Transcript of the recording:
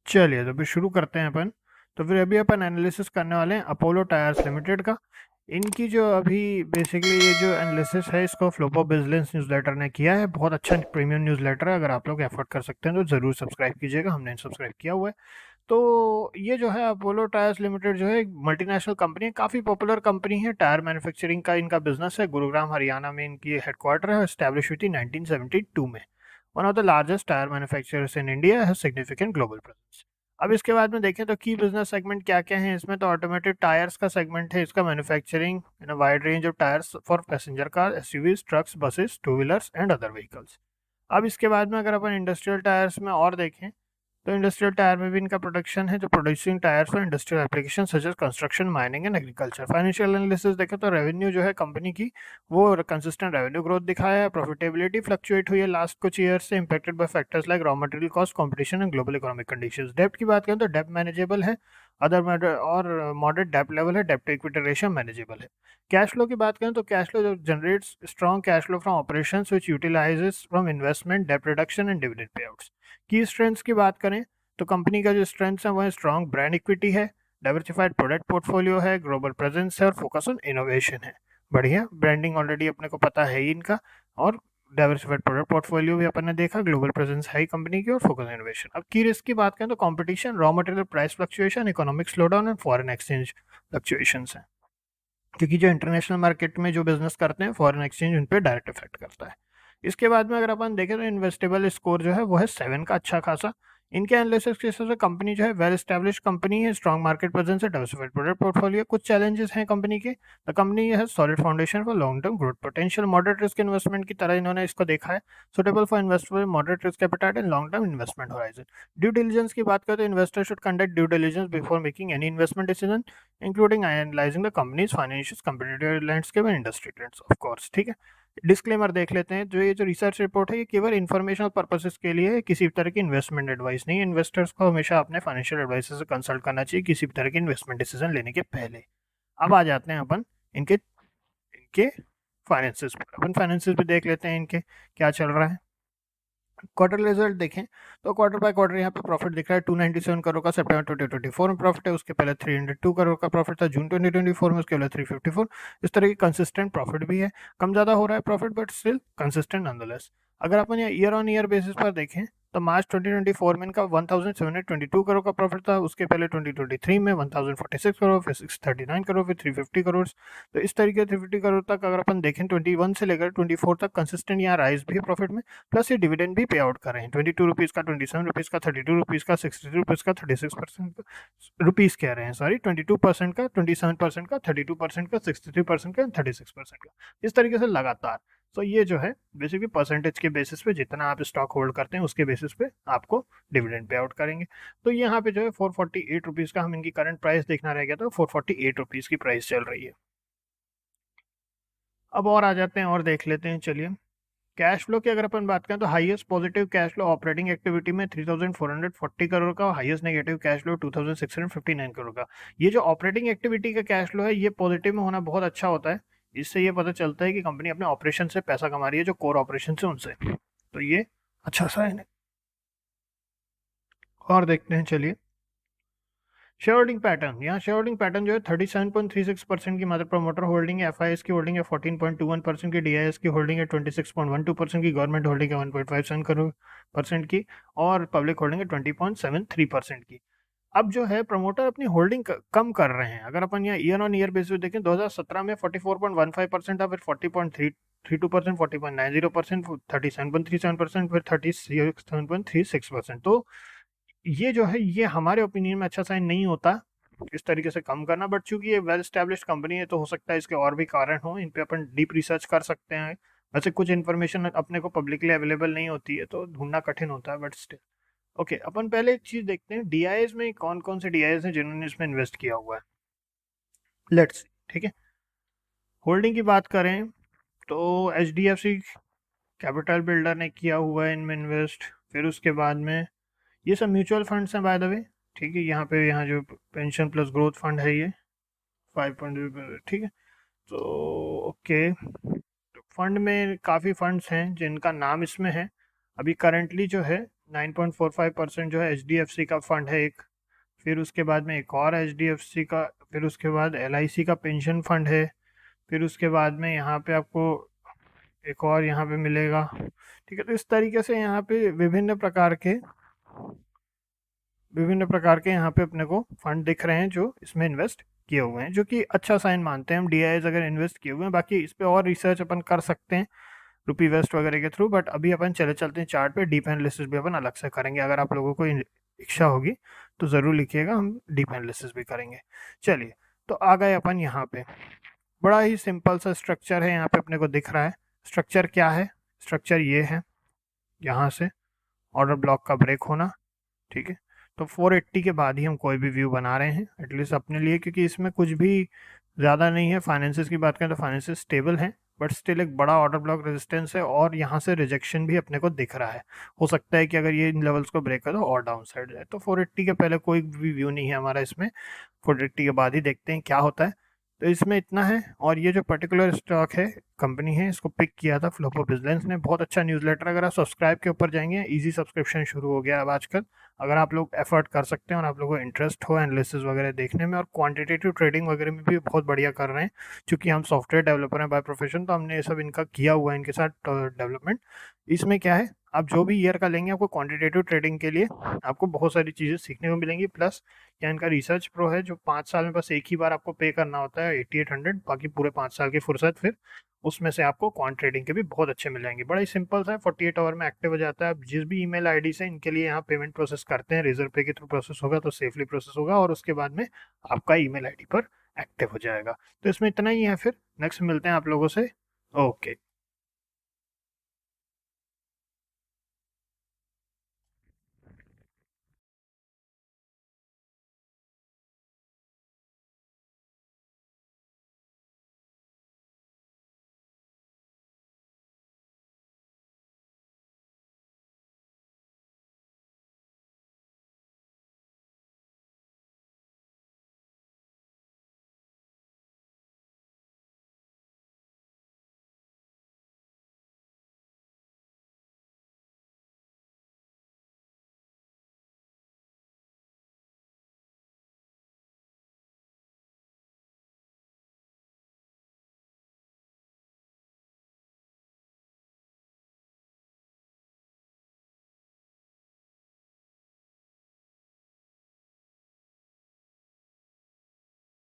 चलिए तो फिर शुरू करते हैं अपन। तो फिर अभी अपन एनालिसिस करने वाले हैं अपोलो टायर्स लिमिटेड का। इनकी जो अभी बेसिकली ये जो एनालिसिस है इसको फ्लोपो बिजनेस न्यूज़लेटर ने किया है। बहुत अच्छा प्रीमियम न्यूज़लेटर है, अगर आप लोग एफर्ट कर सकते हैं तो ज़रूर सब्सक्राइब कीजिएगा, हमने सब्सक्राइब किया हुआ है। तो ये जो है अपोलो टायर्स लिमिटेड जो है एक मल्टीनेशनल कंपनी है, काफ़ी पॉपुलर कंपनी है। टायर मैन्युफैक्चरिंग का इनका बिजनेस है। गुरुग्राम हरियाणा में इनकी हेडक्वार्टर है, स्टैब्लिश हुई थी 1972 में। One of the largest tyre manufacturers in India, है सिग्निफिकेंट ग्लोबल प्रेजेंस। अब इसके बाद में देखें तो की बिजनेस सेगमेंट क्या क्या है इसमें, तो ऑटोमेटिव टायर्स का सेगमेंट है इसका, manufacturing in a wide range of tyres for passenger car, SUVs, trucks, buses, two wheelers and other vehicles. अब इसके बाद में अगर अपन इंडस्ट्रियल टायर्स में और देखें तो इंडस्ट्रियल टायर में भी इनका प्रोडक्शन है, जो producing tyres for industrial application such as construction, mining and agriculture. Financial analysis देखें तो रेवेन्यू जो है कंपनी की वो कंसिस्टेंट रेवेन्यू ग्रोथ दिखाया है। प्रॉफिटेबिलिटी फ्लक्चुएट हुई है लास्ट कुछ ईयर से, impacted by factors like raw material cost, competition and global economic conditions. डेब्ट की बात करें तो डेब्ट मैनेजेबल है, अदर और मॉडरेट डेब्ट लेवल है, डेब्ट टू इक्विटी रेशियो मैनेजेबल है। कैश फ्लो की बात करें तो cash flow generates strong cash flow from operations which utilises from investment, डेब्ट रिडक्शन एंड डिविडेंड पेआउट्स। की स्ट्रेंथ्स की बात करें तो कंपनी का जो स्ट्रेंथ है वो है स्ट्रॉन्ग ब्रांड इक्विटी है, डाइवर्सिफाइड प्रोडक्ट पोर्टफोलियो है, ग्लोबल प्रेजेंस है और फोकस ऑन इनोवेशन है। बढ़िया ब्रांडिंग ऑलरेडी अपने को पता है ही इनका, और डाइवर्सिफाइड प्रोडक्ट पोर्टफोलियो भी अपन ने देखा, ग्लोबल प्रेजेंस है ही कंपनी की, और फोकस इनोवेशन। अब की रिस्क की बात करें तो competition, raw material price fluctuation, economic slowdown and foreign exchange fluctuations है, क्योंकि जो इंटरनेशनल मार्केट में जो बिजनेस करते हैं फॉरेन एक्सचेंज उन पर डायरेक्ट इफेक्ट करता है। इसके बाद में अगर अपन देखें तो इन्वेस्टेबल स्कोर जो है वो है 7 का, अच्छा खासा। इनके एनालिसिस के हिसाब से कंपनी जो है वेल एस्टेब्लिश कंपनी है, स्ट्रॉन्ग मार्केट प्रेजेंस है, डाइवर्सिफाइड प्रोडक्ट पोर्टफोलियो। कुछ चैलेंजेस हैं कंपनी के, द कंपनी है solid foundation for long term growth potential, moderate risk investment की तरह इन्होंने इसको देखा है, suitable for investor moderate risk appetite and long term investment horizon. Due diligence की बात करें तो investor should conduct due diligence before making any investment decision, including analysing the companies financial, competitive landscape and industry trends of course. ठीक है, disclaimer देख लेते हैं। जो ये जो रिसर्च रिपोर्ट है ये केवल इन्फॉर्मेशनल पर्पसेस के लिए है, किसी भी तरह की इन्वेस्टमेंट एडवाइस नहीं है। इन्वेस्टर्स को हमेशा अपने फाइनेंशियल एडवाइजर से कंसल्ट करना चाहिए किसी भी तरह की इन्वेस्टमेंट डिसीजन लेने के पहले। अब आ जाते हैं अपन इनके इनके फाइनेंसिस पर। अपन फाइनेंसिस भी देख लेते हैं इनके क्या चल रहा है। क्वार्टर रिजल्ट देखें तो क्वार्टर बाय क्वार्टर यहाँ पे प्रॉफिट दिख रहा है। 297 करोड़ का सितंबर 2024 में प्रॉफिट है, उसके पहले 302 करोड़ का प्रॉफिट था जून 2024 में, उसके पहले 354। इस तरह की कंसिस्टेंट प्रॉफिट भी है, कम ज़्यादा हो रहा है profit but still consistent nonetheless. अगर अपन यहाँ ईयर ऑन ईयर बेसिस पर देखें तो मार्च 2024 में इनका 1722 करोड़ का प्रॉफिट था, उसके पहले 2023 में 1046 करोड़, फिर 639 करोड़, फिर 350 करोड़। तो इस तरीके से 350 करोड़ तक अगर अपन देखें 21 से लेकर 24 तक कंसिस्टेंट यहाँ राइज भी है प्रॉफिट में, प्लस ये डिविडेंड भी पे आउट कर रहे हैं। 22 रुपीज़ का, 27 रुपीज़ का, 32 रुपीज़ का, 63 रुपीज़ का, 36% रुपीज़ कह रहे हैं, सॉरी 22% का, 27% का, 32% का, 63% का, 36% का, इस तरीके से लगातार। तो ये जो है बेसिकली परसेंटेज के बेसिस पे जितना आप स्टॉक होल्ड करते हैं उसके बेसिस पे आपको डिविडेंड पे आउट करेंगे। तो यहाँ पे जो है 448 रुपीज़ का हम इनकी करंट प्राइस देखना रह गया, तो 448 रुपीज़ की प्राइस चल रही है। अब और आ जाते हैं और देख लेते हैं, चलिए। कैश फ्लो की अगर अपन बात करें तो highest positive cash flow operating activity में 3440 करोड़ का, और highest negative cash flow 2659 crore का। ये जो ऑपरेटिंग एक्टिविटी का कैश फ्लो है ये पॉजिटिव में होना बहुत अच्छा होता है। इससे ये पता चलता है कि कंपनी अपने ऑपरेशन से पैसा कमा रही है, जो कोर ऑपरेशन है उनसे। तो ये अच्छा साइन है। और देखते हैं, चलिए। शेयर होल्डिंग पैटर्न, यहाँ शेयर होल्डिंग पैटर्न जो है 37.36% की मदर प्रमोटर होल्डिंग है, एफआईएस की होल्डिंग है 14.21% की, डीआईएस की होल्डिंग है 26.12% की, गवर्नमेंट होल्डिंग है 1.57 करोड़ परसेंट की, और पब्लिक होल्डिंग है 20.73% की। अब जो है प्रमोटर अपनी होल्डिंग कम कर रहे हैं। अगर अपन यहाँ ईयर ऑन ईयर बेसिस देखें 2017 में 44.15% था, फिर 40.32%, 40.90%, 37.37%, फिर 37.36%। तो ये जो है ये हमारे ओपिनियन में अच्छा साइन नहीं होता इस तरीके से कम करना, बट चूंकि ये वेल स्टैब्लिश्ड कंपनी है तो हो सकता है इसके और भी कारण हो, इन पे अपन डीप रिसर्च कर सकते हैं। वैसे कुछ इन्फॉर्मेशन अपने को पब्लिकली अवेलेबल नहीं होती है तो ढूंढना कठिन होता है, बट स्टिल ओके। अपन पहले एक चीज देखते हैं, डीआईएस में कौन कौन से डीआईएस हैं जिन्होंने इसमें इन्वेस्ट किया हुआ है। लेट्स, ठीक है। होल्डिंग की बात करें तो H D F C capital builder ने किया हुआ है इनमें इन्वेस्ट, फिर उसके बाद में ये सब म्यूचुअल फंड्स हैं बाय द वे। ठीक है, यहाँ पे यहाँ जो पेंशन प्लस ग्रोथ फंड है ये 5. ठीक है। तो ओके, तो फंड में काफ़ी फंड्स हैं जिनका नाम इसमें है। अभी करंटली जो है 9.45% जो है HDFC का फंड है एक, फिर उसके बाद में एक और HDFC का, फिर उसके बाद LIC का पेंशन फंड है, फिर उसके बाद में यहाँ पे आपको एक और यहाँ पे मिलेगा। ठीक है, तो इस तरीके से यहाँ पे विभिन्न प्रकार के यहाँ पे अपने को फंड दिख रहे हैं जो इसमें इन्वेस्ट किए हुए हैं, जो कि अच्छा साइन मानते हैं हम DIs अगर इन्वेस्ट किए हुए हैं। बाकी इस पे और रिसर्च अपन कर सकते हैं रुपी वेस्ट वगैरह के थ्रू, बट अभी अपन चलते हैं चार्ट पे। डीप एनालिसिस भी अपन अलग से करेंगे, अगर आप लोगों को इच्छा होगी तो ज़रूर लिखिएगा, हम डीप एनालिसिस भी करेंगे। चलिए, तो आ गए अपन यहाँ पे। बड़ा ही सिंपल सा स्ट्रक्चर है यहाँ पे अपने को दिख रहा है। स्ट्रक्चर क्या है? स्ट्रक्चर ये है, यहाँ से ऑर्डर ब्लॉक का ब्रेक होना। ठीक है, तो 480 के बाद ही हम कोई भी व्यू बना रहे हैं एटलीस्ट अपने लिए, क्योंकि इसमें कुछ भी ज़्यादा नहीं है। फाइनेंसेस की बात करें तो फाइनेंसेस स्टेबल हैं, बट स्टिल एक बड़ा ऑर्डर ब्लॉक रेजिस्टेंस है और यहाँ से रिजेक्शन भी अपने को दिख रहा है। हो सकता है कि अगर ये इन लेवल्स को ब्रेक कर दो और डाउन साइड जाए। तो 480 के पहले कोई भी व्यू नहीं है हमारा इसमें, 480 के बाद ही देखते हैं क्या होता है। तो इसमें इतना है। और ये जो पर्टिकुलर स्टॉक है, कंपनी है, इसको पिक किया था फ्लोपो बिजनेस ने। बहुत अच्छा न्यूज़लेटर, अगर आप सब्सक्राइब के ऊपर जाएंगे, इजी सब्सक्रिप्शन शुरू हो गया अब आजकल। अगर आप लोग एफर्ट कर सकते हैं और आप लोगों को इंटरेस्ट हो एनालिसिस वगैरह देखने में और क्वांटिटेटिव ट्रेडिंग वगैरह में भी बहुत बढ़िया कर रहे हैं, क्योंकि हम सॉफ्टवेयर डेवलपर हैं बाय प्रोफेशन, तो हमने ये सब इनका किया हुआ है इनके साथ डेवलपमेंट। इसमें क्या है, आप जो भी ईयर का लेंगे आपको क्वांटिटेटिव ट्रेडिंग के लिए आपको बहुत सारी चीज़ें सीखने को मिलेंगी। प्लस यहाँ इनका रिसर्च प्रो है, जो 5 साल में बस एक ही बार आपको पे करना होता है 8800, बाकी पूरे 5 साल की फुर्सत फिर उसमें से आपको क्वांट ट्रेडिंग के भी बहुत अच्छे मिल जाएंगे। बड़ा ही सिंपल सा है, 48 आवर में एक्टिव हो जाता है। आप जिस भी ईमेल आईडी से इनके लिए यहाँ पेमेंट प्रोसेस करते हैं, रिजर्व पे के थ्रू प्रोसेस होगा तो सेफली प्रोसेस होगा, और उसके बाद में आपका ईमेल आईडी पर एक्टिव हो जाएगा। तो इसमें इतना ही है, फिर नेक्स्ट मिलते हैं आप लोगों से। ओके।